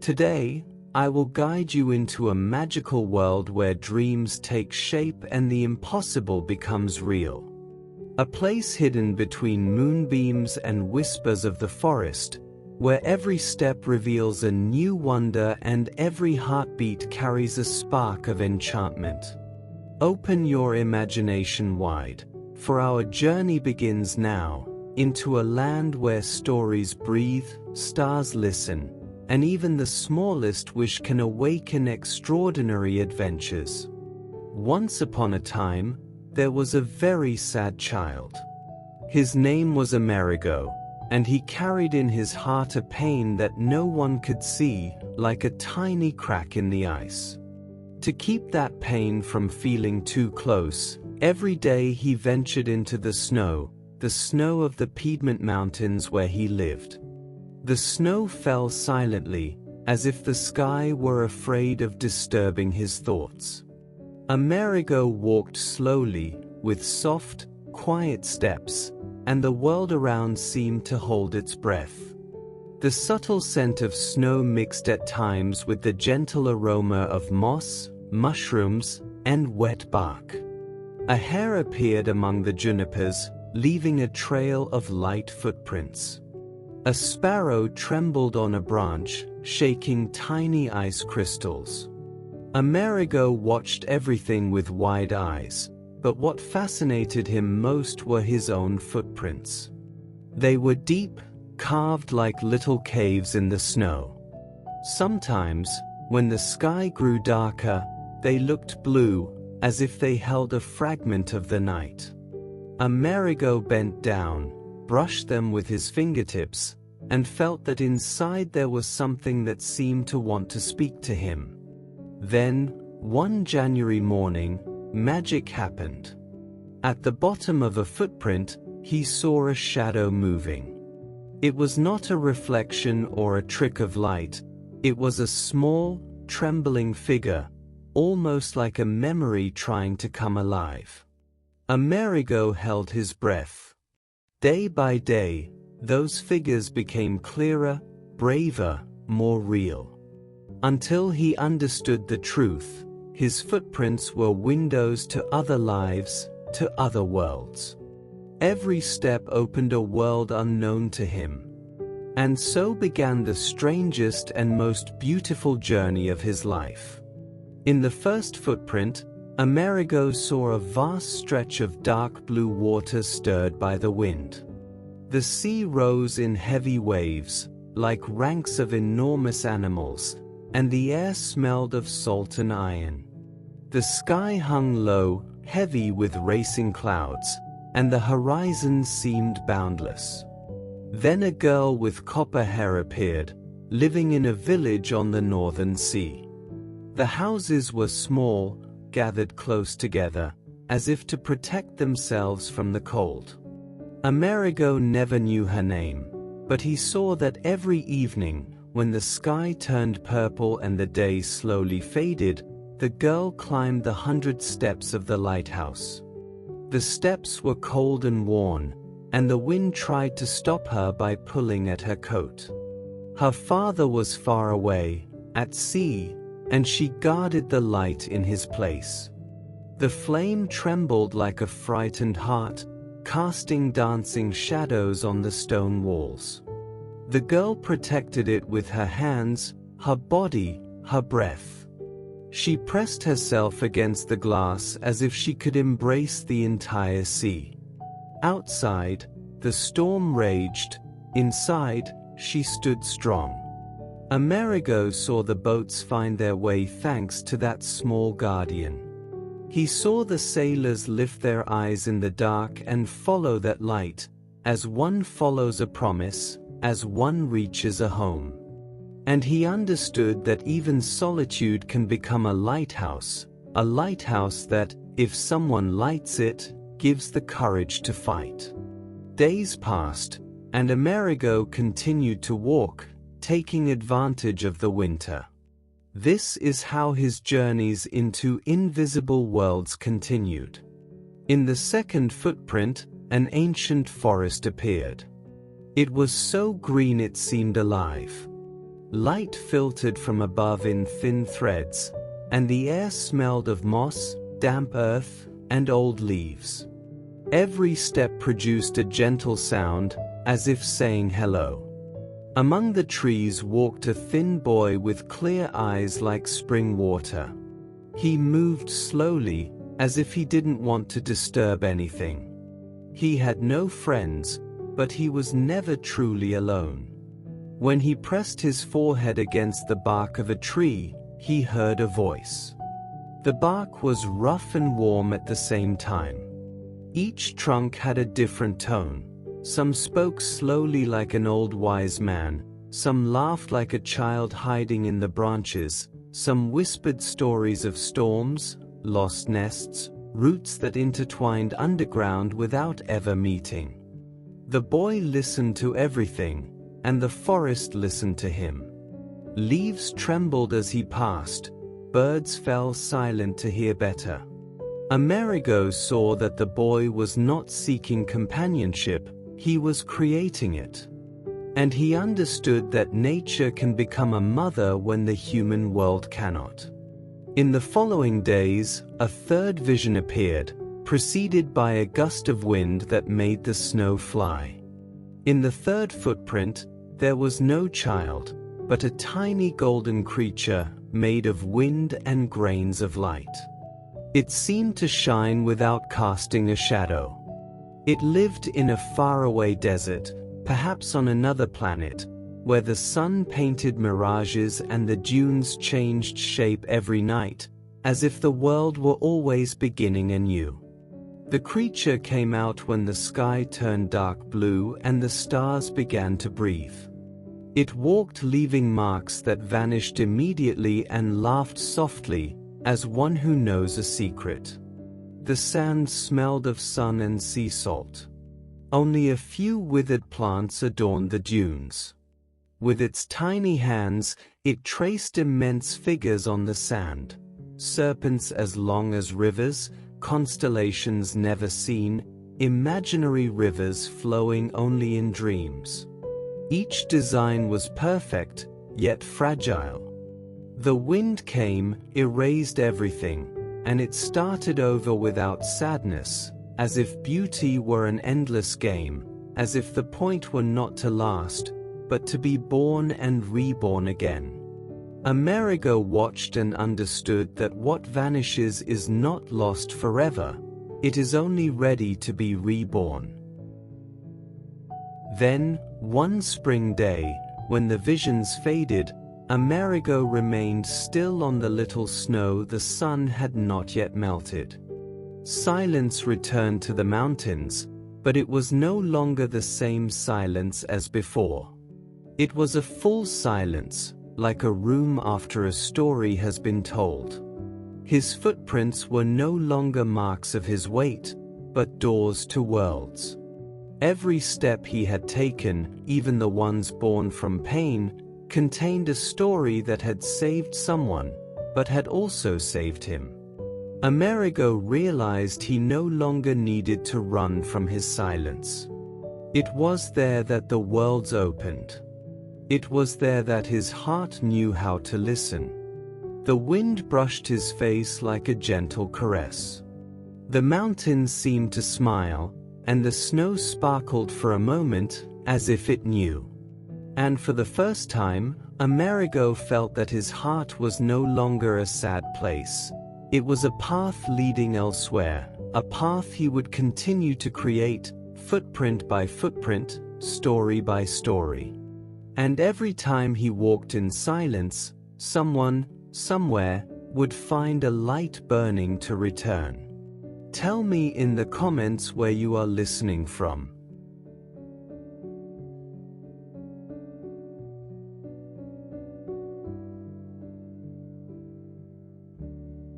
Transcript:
Today, I will guide you into a magical world where dreams take shape and the impossible becomes real. A place hidden between moonbeams and whispers of the forest, where every step reveals a new wonder and every heartbeat carries a spark of enchantment. Open your imagination wide, for our journey begins now, into a land where stories breathe, stars listen, and even the smallest wish can awaken extraordinary adventures. Once upon a time, there was a very sad child. His name was Amerigo, and he carried in his heart a pain that no one could see, like a tiny crack in the ice. To keep that pain from feeling too close, every day he ventured into the snow of the Piedmont Mountains where he lived. The snow fell silently, as if the sky were afraid of disturbing his thoughts. Amerigo walked slowly, with soft, quiet steps, and the world around seemed to hold its breath. The subtle scent of snow mixed at times with the gentle aroma of moss, mushrooms, and wet bark. A hare appeared among the junipers, leaving a trail of light footprints. A sparrow trembled on a branch, shaking tiny ice crystals. Amerigo watched everything with wide eyes, but what fascinated him most were his own footprints. They were deep, carved like little caves in the snow. Sometimes, when the sky grew darker, they looked blue, as if they held a fragment of the night. Amerigo bent down, brushed them with his fingertips, and felt that inside there was something that seemed to want to speak to him. Then, one January morning, magic happened. At the bottom of a footprint, he saw a shadow moving. It was not a reflection or a trick of light, it was a small, trembling figure, almost like a memory trying to come alive. Amerigo held his breath. Day by day, those figures became clearer, braver, more real. Until he understood the truth, his footprints were windows to other lives, to other worlds. Every step opened a world unknown to him. And so began the strangest and most beautiful journey of his life. In the first footprint, Amerigo saw a vast stretch of dark blue water stirred by the wind. The sea rose in heavy waves, like ranks of enormous animals, and the air smelled of salt and iron. The sky hung low, heavy with racing clouds, and the horizon seemed boundless. Then a girl with copper hair appeared, living in a village on the northern sea. The houses were small, gathered close together, as if to protect themselves from the cold. Amerigo never knew her name, but he saw that every evening, when the sky turned purple and the day slowly faded, the girl climbed the 100 steps of the lighthouse. The steps were cold and worn, and the wind tried to stop her by pulling at her coat. Her father was far away, at sea, and she guarded the light in his place. The flame trembled like a frightened heart, casting dancing shadows on the stone walls. The girl protected it with her hands, her body, her breath. She pressed herself against the glass as if she could embrace the entire sea. Outside, the storm raged. Inside, she stood strong. Amerigo saw the boats find their way thanks to that small guardian. He saw the sailors lift their eyes in the dark and follow that light, as one follows a promise, as one reaches a home. And he understood that even solitude can become a lighthouse that, if someone lights it, gives the courage to fight. Days passed, and Amerigo continued to walk, taking advantage of the winter. This is how his journeys into invisible worlds continued. In the second footprint, an ancient forest appeared. It was so green it seemed alive. Light filtered from above in thin threads, and the air smelled of moss, damp earth, and old leaves. Every step produced a gentle sound, as if saying hello. Among the trees walked a thin boy with clear eyes like spring water. He moved slowly, as if he didn't want to disturb anything. He had no friends, but he was never truly alone. When he pressed his forehead against the bark of a tree, he heard a voice. The bark was rough and warm at the same time. Each trunk had a different tone. Some spoke slowly like an old wise man, some laughed like a child hiding in the branches, some whispered stories of storms, lost nests, roots that intertwined underground without ever meeting. The boy listened to everything, and the forest listened to him. Leaves trembled as he passed, birds fell silent to hear better. Amerigo saw that the boy was not seeking companionship, he was creating it. And he understood that nature can become a mother when the human world cannot. In the following days, a third vision appeared, preceded by a gust of wind that made the snow fly. In the third footprint, there was no child, but a tiny golden creature made of wind and grains of light. It seemed to shine without casting a shadow. It lived in a faraway desert, perhaps on another planet, where the sun painted mirages and the dunes changed shape every night, as if the world were always beginning anew. The creature came out when the sky turned dark blue and the stars began to breathe. It walked leaving marks that vanished immediately and laughed softly, as one who knows a secret. The sand smelled of sun and sea salt. Only a few withered plants adorned the dunes. With its tiny hands, it traced immense figures on the sand. Serpents as long as rivers, constellations never seen, imaginary rivers flowing only in dreams. Each design was perfect, yet fragile. The wind came, erased everything, and it started over without sadness, as if beauty were an endless game, as if the point were not to last, but to be born and reborn again. Amerigo watched and understood that what vanishes is not lost forever, it is only ready to be reborn. Then, one spring day, when the visions faded, Amerigo remained still on the little snow the sun had not yet melted. Silence returned to the mountains, but it was no longer the same silence as before. It was a full silence, like a room after a story has been told. His footprints were no longer marks of his weight, but doors to worlds. Every step he had taken, even the ones born from pain, contained a story that had saved someone, but had also saved him. Amerigo realized he no longer needed to run from his silence. It was there that the worlds opened. It was there that his heart knew how to listen. The wind brushed his face like a gentle caress. The mountains seemed to smile, and the snow sparkled for a moment, as if it knew. And for the first time, Amerigo felt that his heart was no longer a sad place. It was a path leading elsewhere, a path he would continue to create, footprint by footprint, story by story. And every time he walked in silence, someone, somewhere, would find a light burning to return. Tell me in the comments where you are listening from.